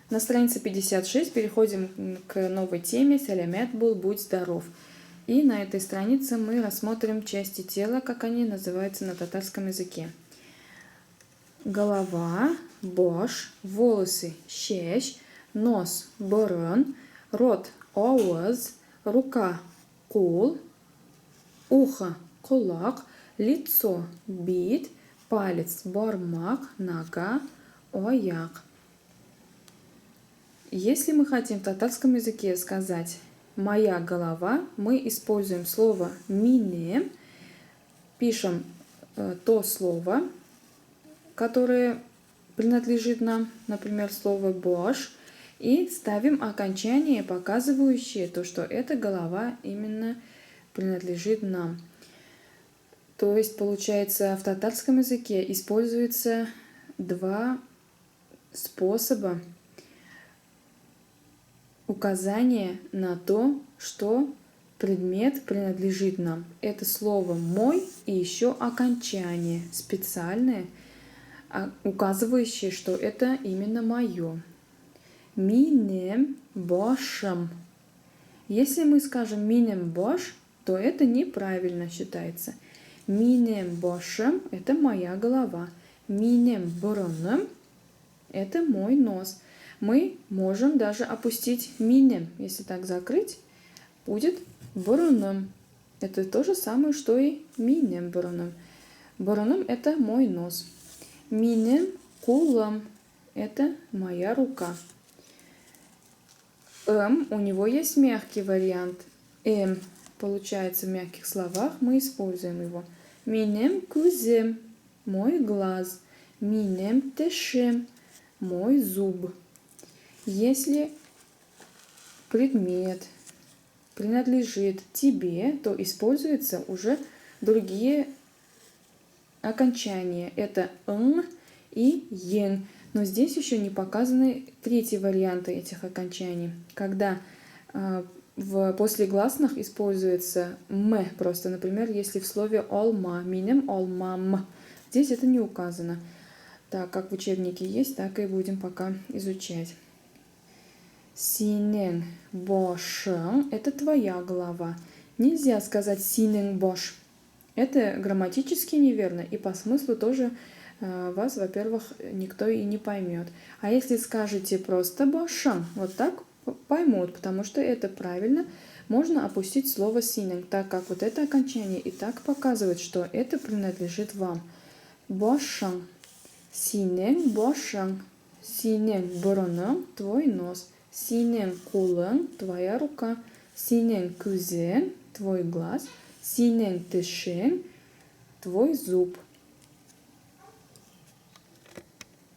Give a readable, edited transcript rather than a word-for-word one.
На странице 56 переходим к новой теме «Сәләмәт бол, будь здоров». И на этой странице мы рассмотрим части тела, как они называются на татарском языке. Голова, баш, волосы, шеш, нос, борон, рот, ауыз, рука, кул, ухо, кулак, лицо, бит, палец, бармак, нога, аяк. Если мы хотим в татарском языке сказать «моя голова», мы используем слово «мине», пишем то слово, которое принадлежит нам, например, слово «бош», и ставим окончание, показывающее то, что эта голова именно принадлежит нам. То есть, получается, в татарском языке используется два способа указания на то, что предмет принадлежит нам. Это слово «мой» и еще окончание специальное, указывающее, что это именно мое. Минем бошам. Если мы скажем минем бош, то это неправильно считается. Минем бошам – это моя голова. Минем бороном – это мой нос. Мы можем даже опустить минем. Если так закрыть, будет бороном. Это то же самое, что и минем бороном. Бороном – это мой нос. Минем кулам – это моя рука. У него есть мягкий вариант. Получается в мягких словах, мы используем его. Минем кузем – мой глаз. Минем тешем – мой зуб. Если предмет принадлежит тебе, то используются уже другие окончания. Это «н» и «ен». Но здесь еще не показаны третьи варианты этих окончаний. Когда после гласных используется «м» просто. Например, если в слове «олма», «минем олмам». Здесь это не указано. Так, как в учебнике есть, так и будем пока изучать. Синен бошен – это твоя голова. Нельзя сказать синен бош. Это грамматически неверно, и по смыслу тоже вас, во-первых, никто и не поймет. А если скажете просто бошен, вот так поймут, потому что это правильно, можно опустить слово синен, так как вот это окончание и так показывает, что это принадлежит вам. Бошен. Синен бошен. Синен бороном – твой нос. Синен кулын – твоя рука. Синен күзен – твой глаз. Синен тишен – твой зуб.